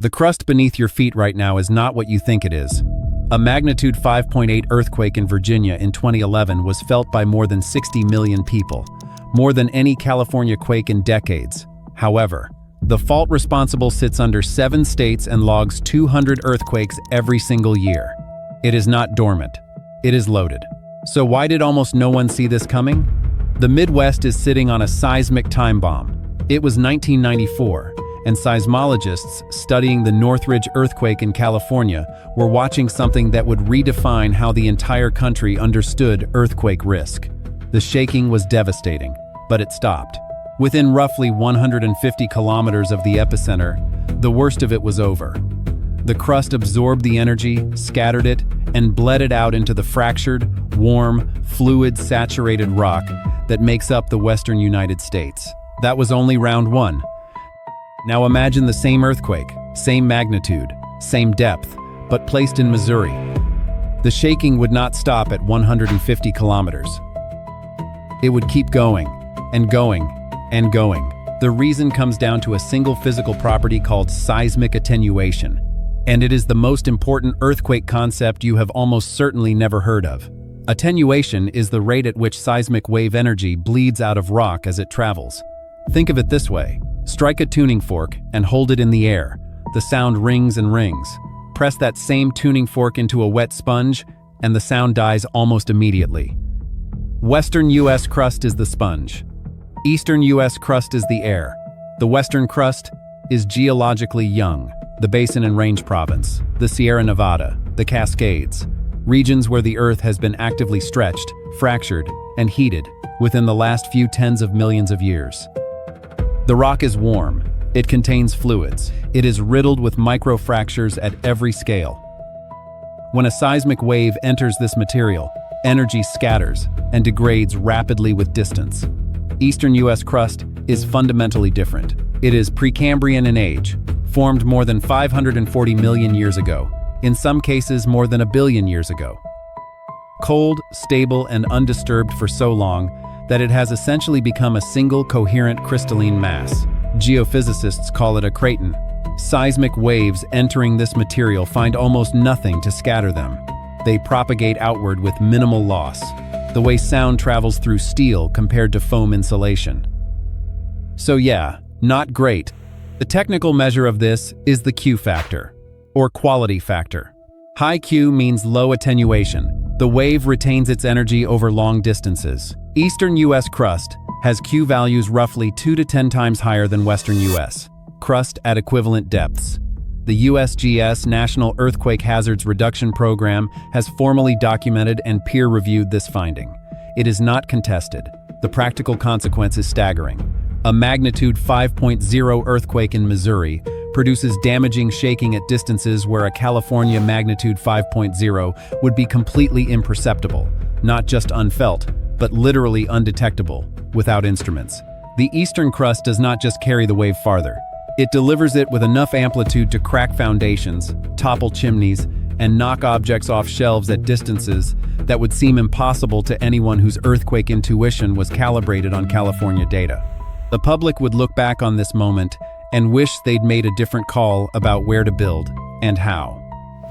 The crust beneath your feet right now is not what you think it is. A magnitude 5.8 earthquake in Virginia in 2011 was felt by more than 60 million people, more than any California quake in decades. However, the fault responsible sits under 7 states and logs 200 earthquakes every single year. It is not dormant. It is loaded. So why did almost no one see this coming? The Midwest is sitting on a seismic time bomb. It was 1994. And seismologists studying the Northridge earthquake in California were watching something that would redefine how the entire country understood earthquake risk. The shaking was devastating, but it stopped. Within roughly 150 kilometers of the epicenter, the worst of it was over. The crust absorbed the energy, scattered it, and bled it out into the fractured, warm, fluid-saturated rock that makes up the western United States. That was only round 1. Now imagine the same earthquake, same magnitude, same depth, but placed in Missouri. The shaking would not stop at 150 kilometers. It would keep going, and going, and going. The reason comes down to a single physical property called seismic attenuation, and it is the most important earthquake concept you have almost certainly never heard of. Attenuation is the rate at which seismic wave energy bleeds out of rock as it travels. Think of it this way. Strike a tuning fork and hold it in the air. The sound rings and rings. Press that same tuning fork into a wet sponge, and the sound dies almost immediately. Western U.S. crust is the sponge. Eastern U.S. crust is the air. The western crust is geologically young, the Basin and Range Province, the Sierra Nevada, the Cascades, regions where the earth has been actively stretched, fractured, and heated within the last few tens of millions of years. The rock is warm. It contains fluids. It is riddled with microfractures at every scale. When a seismic wave enters this material, energy scatters and degrades rapidly with distance. Eastern U.S. crust is fundamentally different. It is Precambrian in age, formed more than 540 million years ago, in some cases more than 1 billion years ago. Cold, stable, and undisturbed for so long that it has essentially become a single coherent crystalline mass. Geophysicists call it a craton. Seismic waves entering this material find almost nothing to scatter them. They propagate outward with minimal loss, the way sound travels through steel compared to foam insulation. So yeah, not great. The technical measure of this is the Q factor, or quality factor. High Q means low attenuation. The wave retains its energy over long distances. Eastern U.S. crust has Q values roughly 2 to 10 times higher than Western U.S. crust at equivalent depths. The USGS National Earthquake Hazards Reduction Program has formally documented and peer-reviewed this finding. It is not contested. The practical consequence is staggering. A magnitude 5.0 earthquake in Missouri produces damaging shaking at distances where a California magnitude 5.0 would be completely imperceptible, not just unfelt, but literally undetectable, without instruments. The eastern crust does not just carry the wave farther. It delivers it with enough amplitude to crack foundations, topple chimneys, and knock objects off shelves at distances that would seem impossible to anyone whose earthquake intuition was calibrated on California data. The public would look back on this moment and wish they'd made a different call about where to build and how.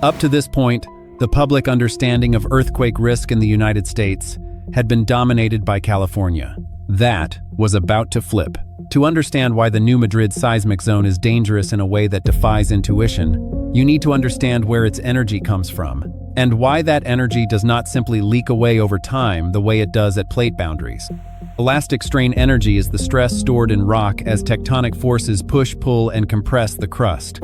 Up to this point, the public understanding of earthquake risk in the United States had been dominated by California. That was about to flip. To understand why the New Madrid seismic zone is dangerous in a way that defies intuition, you need to understand where its energy comes from, and why that energy does not simply leak away over time the way it does at plate boundaries. Elastic strain energy is the stress stored in rock as tectonic forces push, pull, and compress the crust.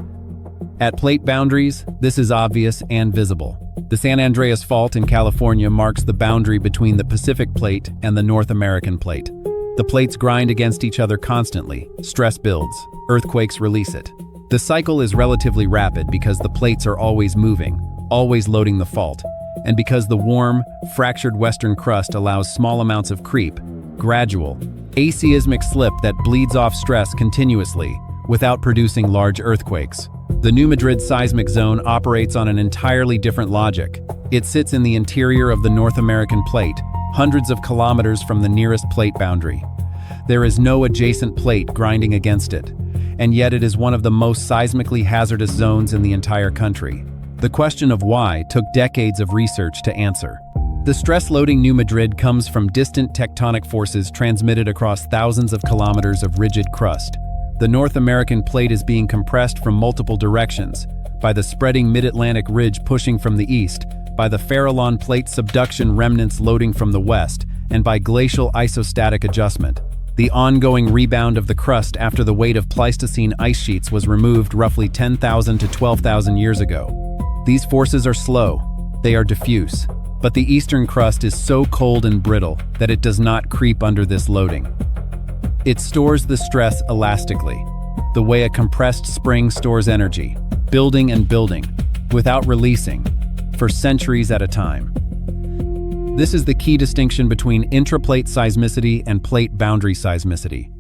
At plate boundaries, this is obvious and visible. The San Andreas Fault in California marks the boundary between the Pacific Plate and the North American Plate. The plates grind against each other constantly. Stress builds. Earthquakes release it. The cycle is relatively rapid because the plates are always moving, always loading the fault, and because the warm, fractured western crust allows small amounts of creep, gradual, aseismic slip that bleeds off stress continuously without producing large earthquakes. The New Madrid seismic zone operates on an entirely different logic. It sits in the interior of the North American Plate, hundreds of kilometers from the nearest plate boundary. There is no adjacent plate grinding against it, and yet it is one of the most seismically hazardous zones in the entire country. The question of why took decades of research to answer. The stress-loading New Madrid comes from distant tectonic forces transmitted across thousands of kilometers of rigid crust. The North American plate is being compressed from multiple directions, by the spreading mid-Atlantic ridge pushing from the east, by the Farallon plate subduction remnants loading from the west, and by glacial isostatic adjustment. The ongoing rebound of the crust after the weight of Pleistocene ice sheets was removed roughly 10,000 to 12,000 years ago. These forces are slow, they are diffuse, but the eastern crust is so cold and brittle that it does not creep under this loading. It stores the stress elastically, the way a compressed spring stores energy, building and building, without releasing, for centuries at a time. This is the key distinction between intraplate seismicity and plate boundary seismicity.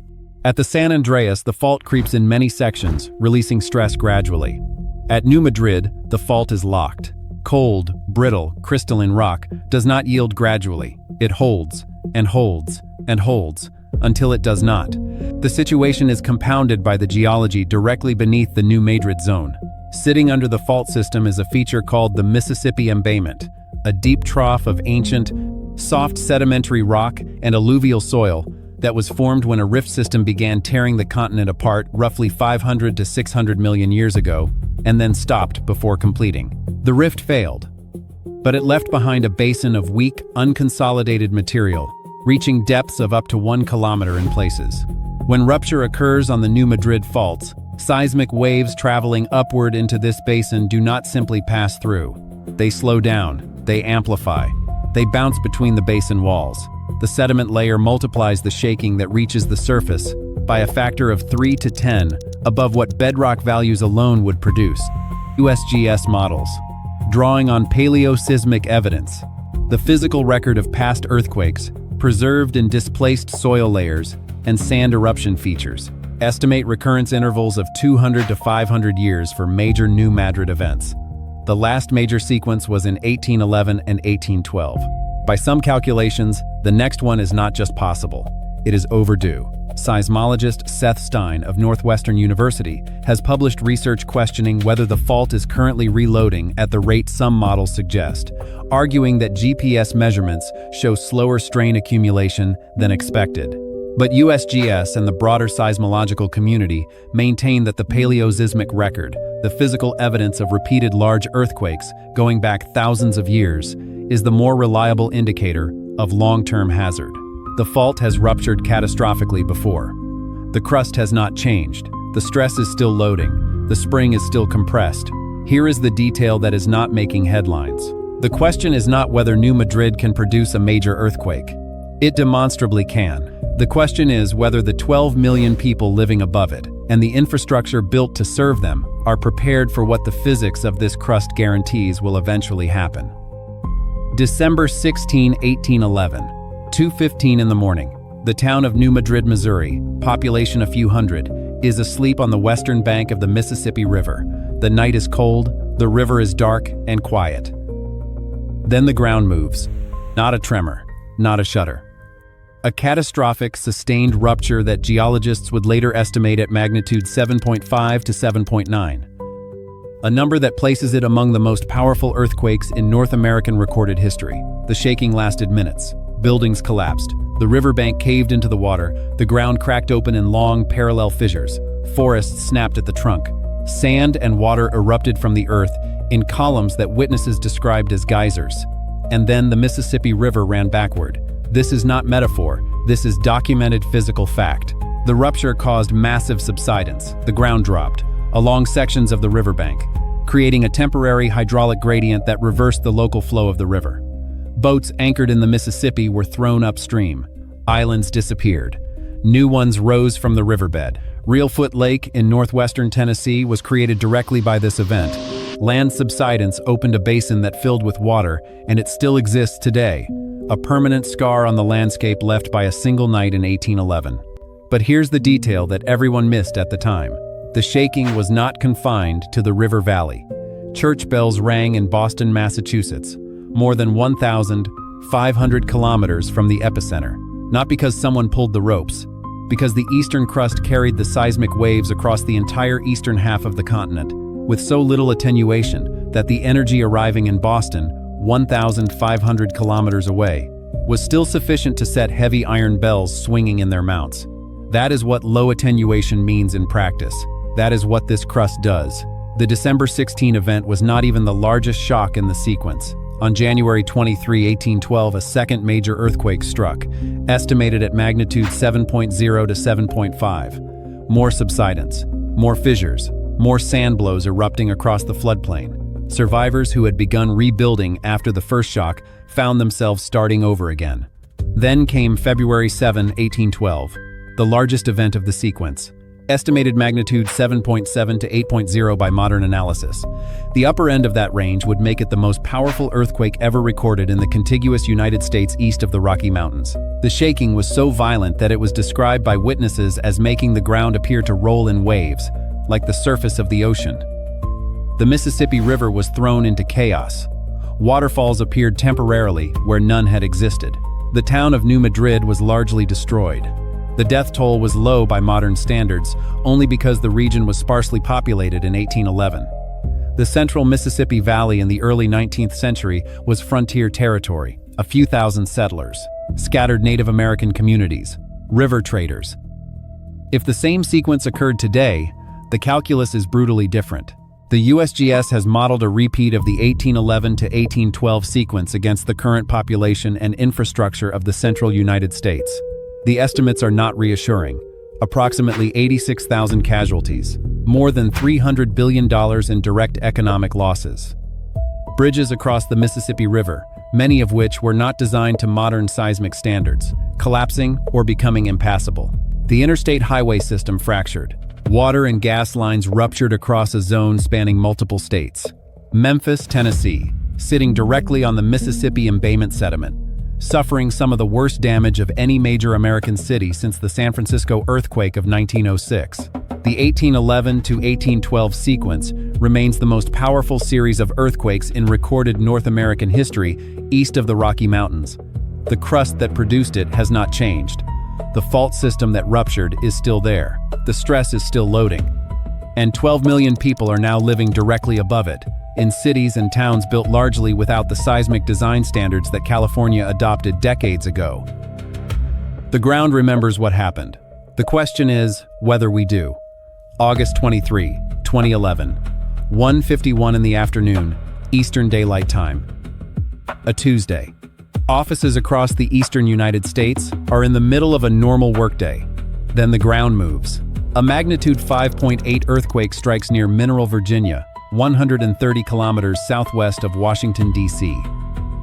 At the San Andreas, the fault creeps in many sections, releasing stress gradually. At New Madrid, the fault is locked. Cold, brittle, crystalline rock does not yield gradually. It holds, and holds, and holds, until it does not. The situation is compounded by the geology directly beneath the New Madrid zone. Sitting under the fault system is a feature called the Mississippi Embayment, a deep trough of ancient, soft sedimentary rock and alluvial soil that was formed when a rift system began tearing the continent apart roughly 500 to 600 million years ago, and then stopped before completing. The rift failed, but it left behind a basin of weak, unconsolidated material, reaching depths of up to 1 kilometer in places. When rupture occurs on the New Madrid faults, seismic waves traveling upward into this basin do not simply pass through. They slow down. They amplify. They bounce between the basin walls. The sediment layer multiplies the shaking that reaches the surface by a factor of 3 to 10 above what bedrock values alone would produce. USGS models. Drawing on paleoseismic evidence, the physical record of past earthquakes, preserved in displaced soil layers and sand eruption features, estimate recurrence intervals of 200 to 500 years for major New Madrid events. The last major sequence was in 1811 and 1812. By some calculations, the next one is not just possible, it is overdue. Seismologist Seth Stein of Northwestern University has published research questioning whether the fault is currently reloading at the rate some models suggest, arguing that GPS measurements show slower strain accumulation than expected. But USGS and the broader seismological community maintain that the paleoseismic record, the physical evidence of repeated large earthquakes going back thousands of years, is the more reliable indicator of long-term hazard. The fault has ruptured catastrophically before. The crust has not changed. The stress is still loading. The spring is still compressed. Here is the detail that is not making headlines. The question is not whether New Madrid can produce a major earthquake. It demonstrably can. The question is whether the 12 million people living above it and the infrastructure built to serve them are prepared for what the physics of this crust guarantees will eventually happen. December 16, 1811, 2:15 in the morning. The town of New Madrid, Missouri, population a few hundred, is asleep on the western bank of the Mississippi River. The night is cold, the river is dark and quiet. Then the ground moves. Not a tremor, not a shudder. A catastrophic, sustained rupture that geologists would later estimate at magnitude 7.5 to 7.9. A number that places it among the most powerful earthquakes in North American recorded history. The shaking lasted minutes. Buildings collapsed. The riverbank caved into the water. The ground cracked open in long, parallel fissures. Forests snapped at the trunk. Sand and water erupted from the earth in columns that witnesses described as geysers. And then the Mississippi River ran backward. This is not metaphor, this is documented physical fact. The rupture caused massive subsidence. The ground dropped along sections of the riverbank, creating a temporary hydraulic gradient that reversed the local flow of the river. Boats anchored in the Mississippi were thrown upstream. Islands disappeared. New ones rose from the riverbed. Reelfoot Lake in northwestern Tennessee was created directly by this event. Land subsidence opened a basin that filled with water, and it still exists today. A permanent scar on the landscape left by a single night in 1811. But here's the detail that everyone missed at the time. The shaking was not confined to the river valley. Church bells rang in Boston, Massachusetts, more than 1,500 kilometers from the epicenter. Not because someone pulled the ropes, because the eastern crust carried the seismic waves across the entire eastern half of the continent, with so little attenuation that the energy arriving in Boston, 1,500 kilometers away, was still sufficient to set heavy iron bells swinging in their mounts. That is what low attenuation means in practice. That is what this crust does. The December 16 event was not even the largest shock in the sequence. On January 23, 1812, a second major earthquake struck, estimated at magnitude 7.0 to 7.5. More subsidence, more fissures, more sand blows erupting across the floodplain. Survivors who had begun rebuilding after the first shock found themselves starting over again. Then came February 7, 1812, the largest event of the sequence. Estimated magnitude 7.7 to 8.0 by modern analysis. The upper end of that range would make it the most powerful earthquake ever recorded in the contiguous United States east of the Rocky Mountains. The shaking was so violent that it was described by witnesses as making the ground appear to roll in waves, like the surface of the ocean. The Mississippi River was thrown into chaos. Waterfalls appeared temporarily where none had existed. The town of New Madrid was largely destroyed. The death toll was low by modern standards, only because the region was sparsely populated in 1811. The central Mississippi Valley in the early 19th century was frontier territory, a few thousand settlers, scattered Native American communities, river traders. If the same sequence occurred today, the calculus is brutally different. The USGS has modeled a repeat of the 1811 to 1812 sequence against the current population and infrastructure of the central United States. The estimates are not reassuring. Approximately 86,000 casualties, more than $300 billion in direct economic losses. Bridges across the Mississippi River, many of which were not designed to modern seismic standards, collapsing or becoming impassable. The interstate highway system fractured. Water and gas lines ruptured across a zone spanning multiple states. Memphis, Tennessee, sitting directly on the Mississippi embayment sediment, suffering some of the worst damage of any major American city since the San Francisco earthquake of 1906. The 1811 to 1812 sequence remains the most powerful series of earthquakes in recorded North American history east of the Rocky Mountains. The crust that produced it has not changed. The fault system that ruptured is still there. The stress is still loading. And 12 million people are now living directly above it, in cities and towns built largely without the seismic design standards that California adopted decades ago. The ground remembers what happened. The question is whether we do. August 23, 2011, 1:51 in the afternoon, Eastern Daylight Time. A Tuesday. Offices across the eastern United States are in the middle of a normal workday. Then the ground moves. A magnitude 5.8 earthquake strikes near Mineral, Virginia, 130 kilometers southwest of Washington, D.C.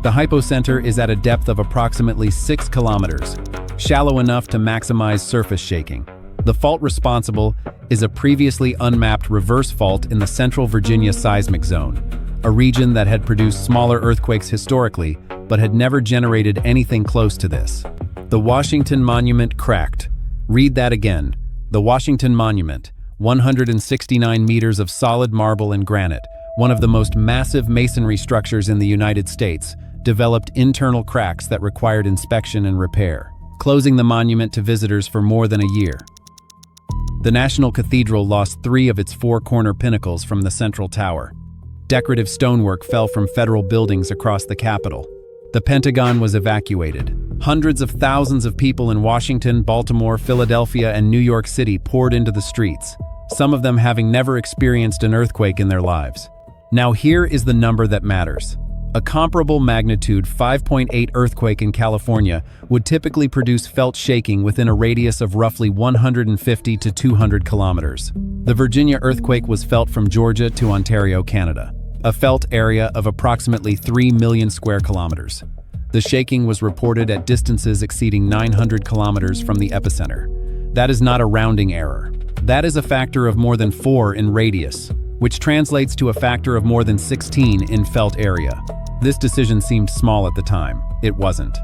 The hypocenter is at a depth of approximately 6 kilometers, shallow enough to maximize surface shaking. The fault responsible is a previously unmapped reverse fault in the Central Virginia seismic zone, a region that had produced smaller earthquakes historically, but had never generated anything close to this. The Washington Monument cracked. Read that again. The Washington Monument, 169 meters of solid marble and granite, one of the most massive masonry structures in the United States, developed internal cracks that required inspection and repair, closing the monument to visitors for more than a year. The National Cathedral lost 3 of its 4 corner pinnacles from the central tower. Decorative stonework fell from federal buildings across the Capitol. The Pentagon was evacuated. Hundreds of thousands of people in Washington, Baltimore, Philadelphia, and New York City poured into the streets, some of them having never experienced an earthquake in their lives. Now here is the number that matters. A comparable magnitude 5.8 earthquake in California would typically produce felt shaking within a radius of roughly 150 to 200 kilometers. The Virginia earthquake was felt from Georgia to Ontario, Canada, a felt area of approximately 3 million square kilometers. The shaking was reported at distances exceeding 900 kilometers from the epicenter. That is not a rounding error. That is a factor of more than 4 in radius, which translates to a factor of more than 16 in felt area. This decision seemed small at the time. It wasn't.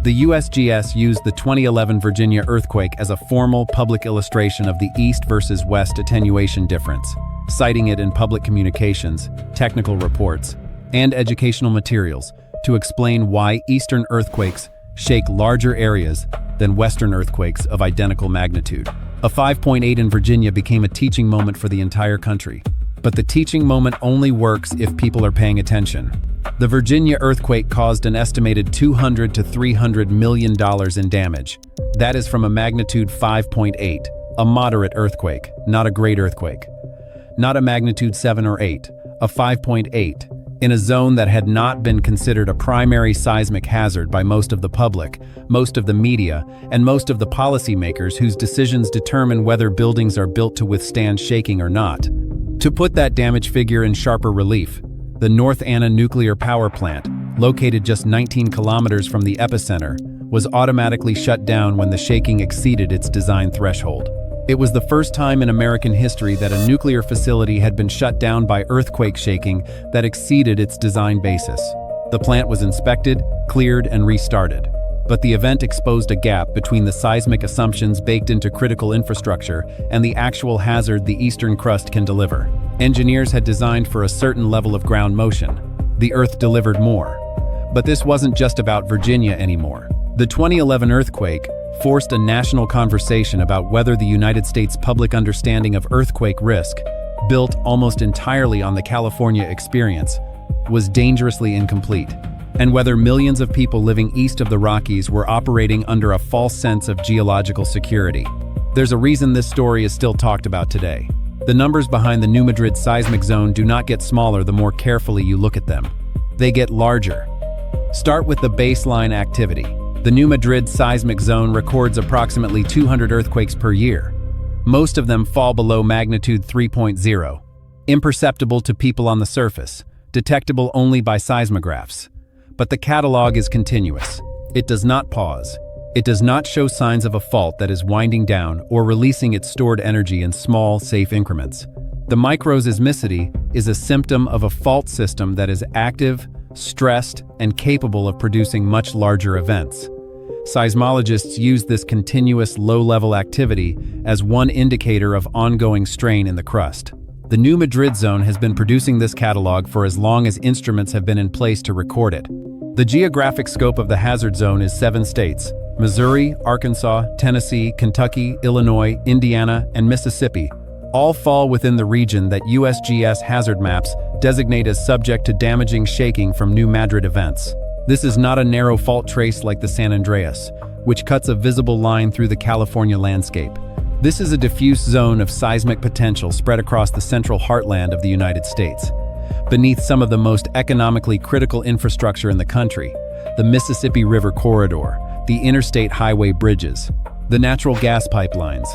The USGS used the 2011 Virginia earthquake as a formal public illustration of the east versus west attenuation difference, citing it in public communications, technical reports, and educational materials to explain why eastern earthquakes shake larger areas than Western earthquakes of identical magnitude. A 5.8 in Virginia became a teaching moment for the entire country. But the teaching moment only works if people are paying attention. The Virginia earthquake caused an estimated $200 to $300 million in damage. That is from a magnitude 5.8, a moderate earthquake, not a great earthquake. Not a magnitude 7 or 8, a 5.8, in a zone that had not been considered a primary seismic hazard by most of the public, most of the media, and most of the policymakers whose decisions determine whether buildings are built to withstand shaking or not. To put that damage figure in sharper relief, the North Anna nuclear power plant, located just 19 kilometers from the epicenter, was automatically shut down when the shaking exceeded its design threshold. It was the first time in American history that a nuclear facility had been shut down by earthquake shaking that exceeded its design basis. The plant was inspected, cleared, and restarted. But the event exposed a gap between the seismic assumptions baked into critical infrastructure and the actual hazard the eastern crust can deliver. Engineers had designed for a certain level of ground motion. The Earth delivered more. But this wasn't just about Virginia anymore. The 2011 earthquake forced a national conversation about whether the United States public understanding of earthquake risk, built almost entirely on the California experience, was dangerously incomplete, and whether millions of people living east of the Rockies were operating under a false sense of geological security. There's a reason this story is still talked about today. The numbers behind the New Madrid seismic zone do not get smaller the more carefully you look at them. They get larger. Start with the baseline activity. The New Madrid seismic zone records approximately 200 earthquakes per year. Most of them fall below magnitude 3.0, imperceptible to people on the surface, detectable only by seismographs. But the catalog is continuous. It does not pause. It does not show signs of a fault that is winding down or releasing its stored energy in small, safe increments. The microseismicity is a symptom of a fault system that is active, stressed, and capable of producing much larger events. Seismologists use this continuous low-level activity as one indicator of ongoing strain in the crust. The New Madrid zone has been producing this catalog for as long as instruments have been in place to record it. The geographic scope of the hazard zone is 7 states: Missouri, Arkansas, Tennessee, Kentucky, Illinois, Indiana, and Mississippi. All fall within the region that USGS hazard maps designate as subject to damaging shaking from New Madrid events. This is not a narrow fault trace like the San Andreas, which cuts a visible line through the California landscape. This is a diffuse zone of seismic potential spread across the central heartland of the United States. Beneath some of the most economically critical infrastructure in the country, the Mississippi River corridor, the interstate highway bridges, the natural gas pipelines,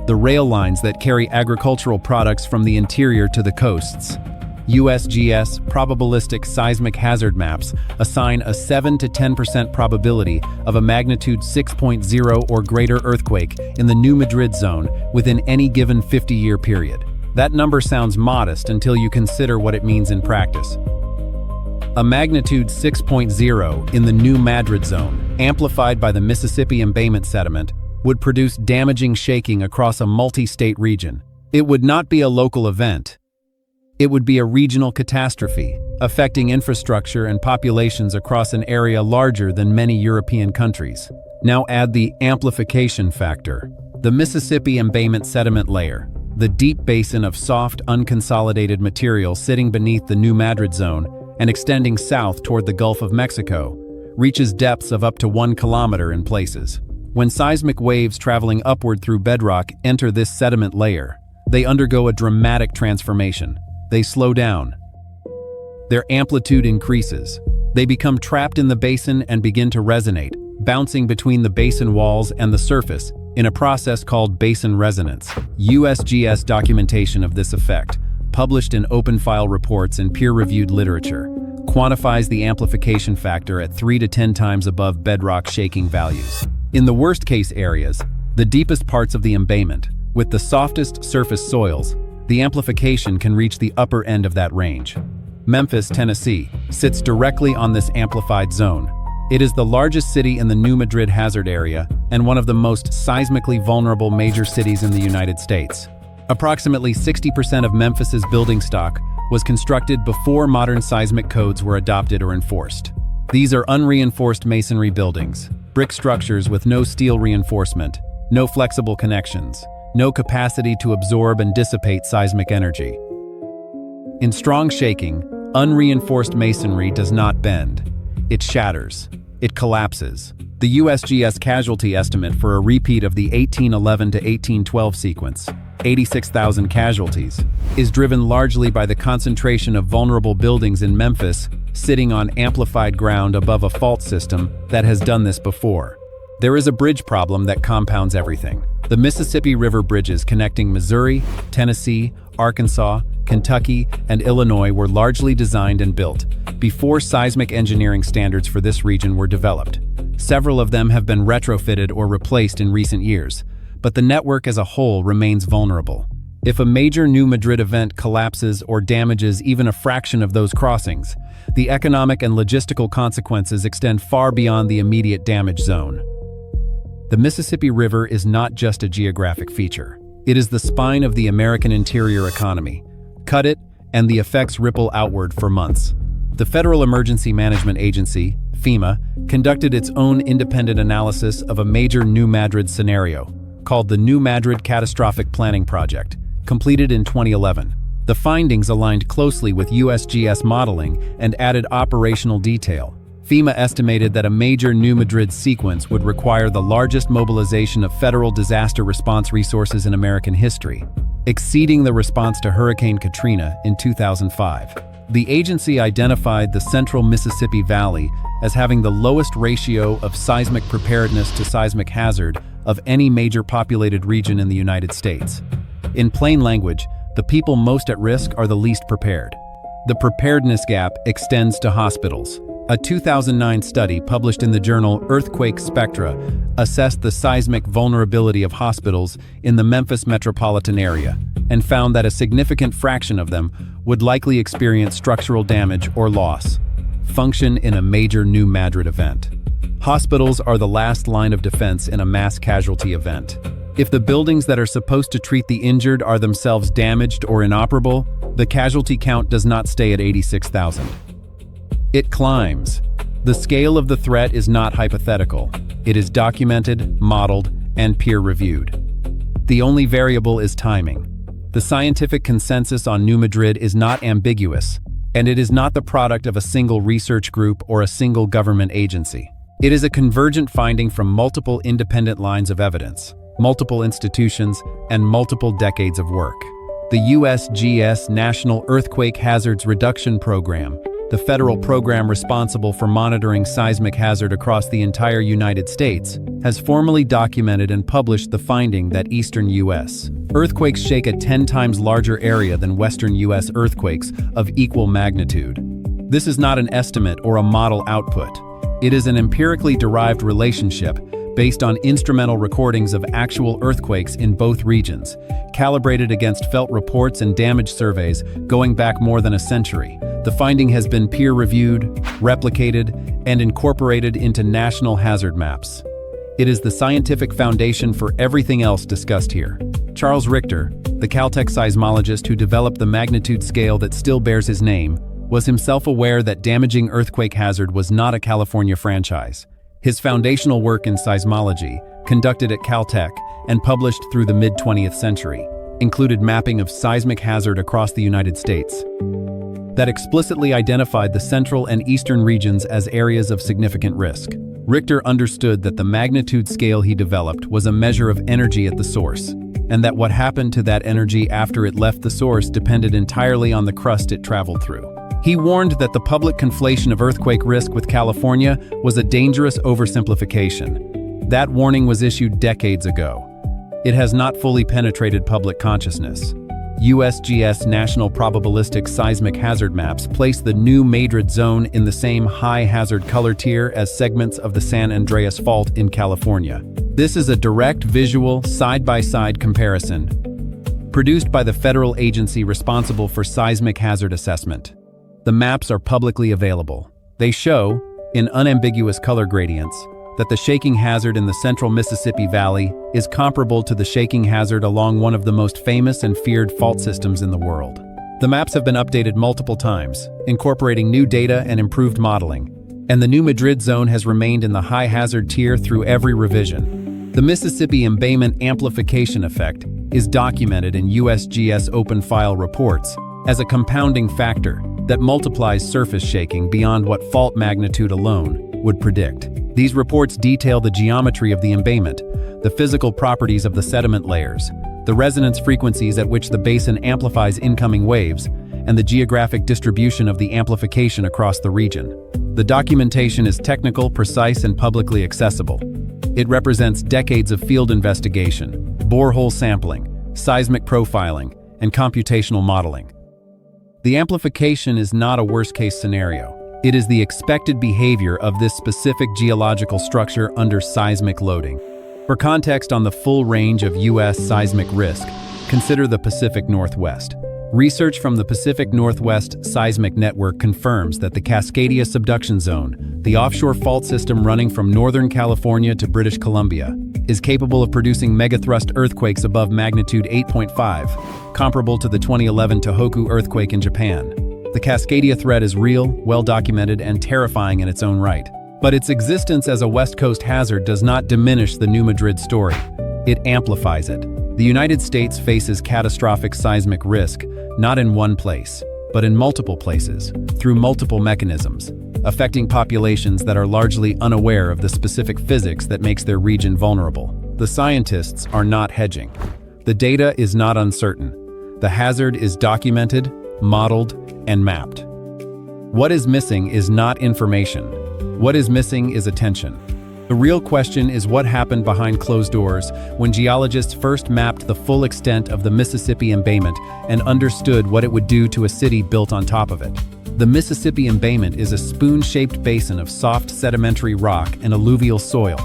the rail lines that carry agricultural products from the interior to the coasts. USGS probabilistic seismic hazard maps assign a 7 to 10% probability of a magnitude 6.0 or greater earthquake in the New Madrid zone within any given 50-year period. That number sounds modest until you consider what it means in practice. A magnitude 6.0 in the New Madrid zone, amplified by the Mississippi embayment sediment, would produce damaging shaking across a multi-state region. It would not be a local event. It would be a regional catastrophe, affecting infrastructure and populations across an area larger than many European countries. Now add the amplification factor. The Mississippi embayment sediment layer, the deep basin of soft, unconsolidated material sitting beneath the New Madrid zone and extending south toward the Gulf of Mexico, reaches depths of up to 1 kilometer in places. When seismic waves traveling upward through bedrock enter this sediment layer, they undergo a dramatic transformation. They slow down. Their amplitude increases. They become trapped in the basin and begin to resonate, bouncing between the basin walls and the surface in a process called basin resonance. USGS documentation of this effect, published in open file reports and peer-reviewed literature, quantifies the amplification factor at 3 to 10 times above bedrock shaking values. In the worst-case areas, the deepest parts of the embayment, with the softest surface soils, the amplification can reach the upper end of that range. Memphis, Tennessee, sits directly on this amplified zone. It is the largest city in the New Madrid hazard area and one of the most seismically vulnerable major cities in the United States. Approximately 60% of Memphis's building stock was constructed before modern seismic codes were adopted or enforced. These are unreinforced masonry buildings. brick structures with no steel reinforcement, no flexible connections, no capacity to absorb and dissipate seismic energy. In strong shaking, unreinforced masonry does not bend. It shatters. It collapses. The USGS casualty estimate for a repeat of the 1811 to 1812 sequence, 86,000 casualties, is driven largely by the concentration of vulnerable buildings in Memphis sitting on amplified ground above a fault system that has done this before. There is a bridge problem that compounds everything. The Mississippi River bridges connecting Missouri, Tennessee, Arkansas, Kentucky, and Illinois were largely designed and built before seismic engineering standards for this region were developed. Several of them have been retrofitted or replaced in recent years, but the network as a whole remains vulnerable. If a major New Madrid event collapses or damages even a fraction of those crossings, the economic and logistical consequences extend far beyond the immediate damage zone. The Mississippi River is not just a geographic feature. It is the spine of the American interior economy. Cut it, and the effects ripple outward for months. The Federal Emergency Management Agency, FEMA, conducted its own independent analysis of a major New Madrid scenario, called the New Madrid Catastrophic Planning Project, completed in 2011. The findings aligned closely with USGS modeling and added operational detail. FEMA estimated that a major New Madrid sequence would require the largest mobilization of federal disaster response resources in American history, exceeding the response to Hurricane Katrina in 2005. The agency identified the central Mississippi Valley as having the lowest ratio of seismic preparedness to seismic hazard of any major populated region in the United States. In plain language, the people most at risk are the least prepared. The preparedness gap extends to hospitals. A 2009 study published in the journal Earthquake Spectra assessed the seismic vulnerability of hospitals in the Memphis metropolitan area and found that a significant fraction of them would likely experience structural damage or loss. Function in a major New Madrid event. Hospitals are the last line of defense in a mass casualty event. If the buildings that are supposed to treat the injured are themselves damaged or inoperable, the casualty count does not stay at 86,000. It climbs. The scale of the threat is not hypothetical. It is documented, modeled, and peer-reviewed. The only variable is timing. The scientific consensus on New Madrid is not ambiguous, and it is not the product of a single research group or a single government agency. It is a convergent finding from multiple independent lines of evidence, multiple institutions, and multiple decades of work. The USGS National Earthquake Hazards Reduction Program, the federal program responsible for monitoring seismic hazard across the entire United States, has formally documented and published the finding that eastern U.S. earthquakes shake a 10 times larger area than western U.S. earthquakes of equal magnitude. This is not an estimate or a model output. It is an empirically derived relationship based on instrumental recordings of actual earthquakes in both regions, calibrated against felt reports and damage surveys going back more than a century. The finding has been peer-reviewed, replicated, and incorporated into national hazard maps. It is the scientific foundation for everything else discussed here. Charles Richter, the Caltech seismologist who developed the magnitude scale that still bears his name, was himself aware that damaging earthquake hazard was not a California franchise. His foundational work in seismology, conducted at Caltech and published through the mid-20th century, included mapping of seismic hazard across the United States that explicitly identified the central and eastern regions as areas of significant risk. Richter understood that the magnitude scale he developed was a measure of energy at the source, and that what happened to that energy after it left the source depended entirely on the crust it traveled through. He warned that the public conflation of earthquake risk with California was a dangerous oversimplification. That warning was issued decades ago. It has not fully penetrated public consciousness. USGS National Probabilistic Seismic Hazard Maps place the New Madrid zone in the same high-hazard color tier as segments of the San Andreas Fault in California. This is a direct visual, side-by-side comparison, produced by the federal agency responsible for seismic hazard assessment. The maps are publicly available. They show, in unambiguous color gradients, that the shaking hazard in the central Mississippi Valley is comparable to the shaking hazard along one of the most famous and feared fault systems in the world. The maps have been updated multiple times, incorporating new data and improved modeling, and the New Madrid zone has remained in the high hazard tier through every revision. The Mississippi embayment amplification effect is documented in USGS open file reports as a compounding factor that multiplies surface shaking beyond what fault magnitude alone would predict. These reports detail the geometry of the embayment, the physical properties of the sediment layers, the resonance frequencies at which the basin amplifies incoming waves, and the geographic distribution of the amplification across the region. The documentation is technical, precise, and publicly accessible. It represents decades of field investigation, borehole sampling, seismic profiling, and computational modeling. The amplification is not a worst-case scenario. It is the expected behavior of this specific geological structure under seismic loading. For context on the full range of U.S. seismic risk, consider the Pacific Northwest. Research from the Pacific Northwest Seismic Network confirms that the Cascadia subduction zone, the offshore fault system running from Northern California to British Columbia, is capable of producing megathrust earthquakes above magnitude 8.5, comparable to the 2011 Tohoku earthquake in Japan. The Cascadia threat is real, well-documented, and terrifying in its own right. But its existence as a West Coast hazard does not diminish the New Madrid story. It amplifies it. The United States faces catastrophic seismic risk, not in one place, but in multiple places, through multiple mechanisms, affecting populations that are largely unaware of the specific physics that makes their region vulnerable. The scientists are not hedging. The data is not uncertain. The hazard is documented, modeled, and mapped. What is missing is not information. What is missing is attention. The real question is what happened behind closed doors when geologists first mapped the full extent of the Mississippi embayment and understood what it would do to a city built on top of it. The Mississippi embayment is a spoon-shaped basin of soft sedimentary rock and alluvial soil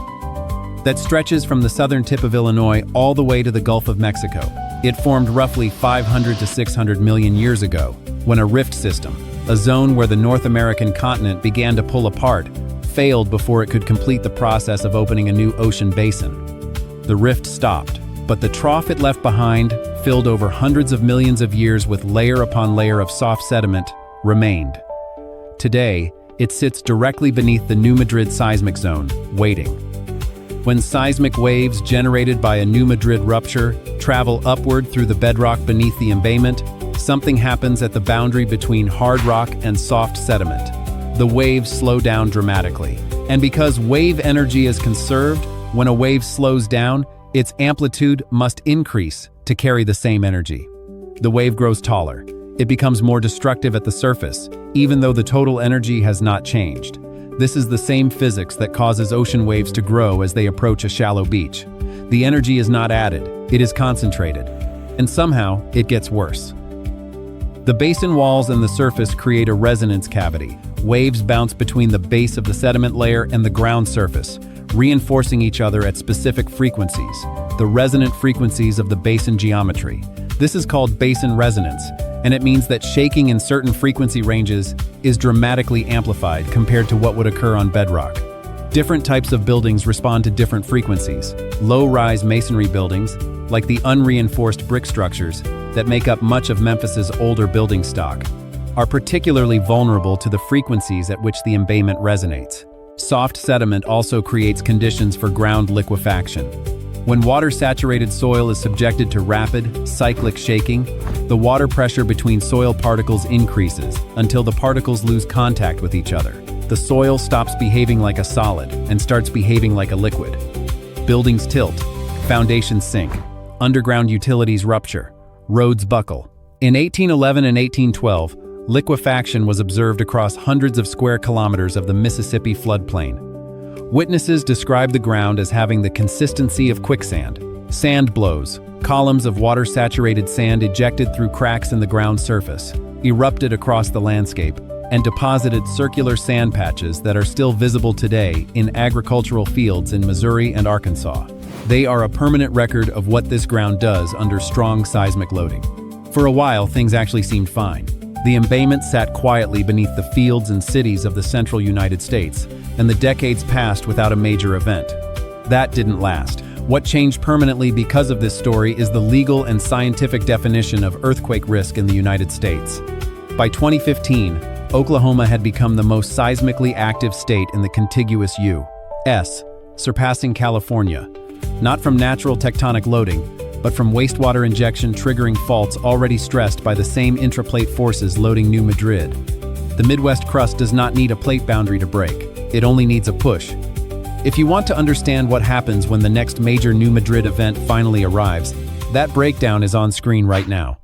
that stretches from the southern tip of Illinois all the way to the Gulf of Mexico. It formed roughly 500 to 600 million years ago when a rift system, a zone where the North American continent began to pull apart, failed before it could complete the process of opening a new ocean basin. The rift stopped, but the trough it left behind, filled over hundreds of millions of years with layer upon layer of soft sediment, remained. Today, it sits directly beneath the New Madrid seismic zone, waiting. When seismic waves generated by a New Madrid rupture travel upward through the bedrock beneath the embayment, something happens at the boundary between hard rock and soft sediment. The waves slow down dramatically. And because wave energy is conserved, when a wave slows down, its amplitude must increase to carry the same energy. The wave grows taller. It becomes more destructive at the surface, even though the total energy has not changed. This is the same physics that causes ocean waves to grow as they approach a shallow beach. The energy is not added, it is concentrated. And somehow, it gets worse. The basin walls and the surface create a resonance cavity. Waves bounce between the base of the sediment layer and the ground surface, reinforcing each other at specific frequencies, the resonant frequencies of the basin geometry. This is called basin resonance, and it means that shaking in certain frequency ranges is dramatically amplified compared to what would occur on bedrock. Different types of buildings respond to different frequencies. Low-rise masonry buildings, like the unreinforced brick structures that make up much of Memphis's older building stock, are particularly vulnerable to the frequencies at which the embayment resonates. Soft sediment also creates conditions for ground liquefaction. When water-saturated soil is subjected to rapid, cyclic shaking, the water pressure between soil particles increases until the particles lose contact with each other. The soil stops behaving like a solid and starts behaving like a liquid. Buildings tilt, foundations sink, underground utilities rupture, roads buckle. In 1811 and 1812, liquefaction was observed across hundreds of square kilometers of the Mississippi floodplain. Witnesses describe the ground as having the consistency of quicksand. Sand blows, columns of water-saturated sand ejected through cracks in the ground surface, erupted across the landscape, and deposited circular sand patches that are still visible today in agricultural fields in Missouri and Arkansas. They are a permanent record of what this ground does under strong seismic loading. For a while, things actually seemed fine. The embayment sat quietly beneath the fields and cities of the central United States, and the decades passed without a major event. That didn't last. What changed permanently because of this story is the legal and scientific definition of earthquake risk in the United States. By 2015, Oklahoma had become the most seismically active state in the contiguous U.S., surpassing California, not from natural tectonic loading, but from wastewater injection triggering faults already stressed by the same intraplate forces loading New Madrid. The Midwest crust does not need a plate boundary to break. It only needs a push. If you want to understand what happens when the next major New Madrid event finally arrives, that breakdown is on screen right now.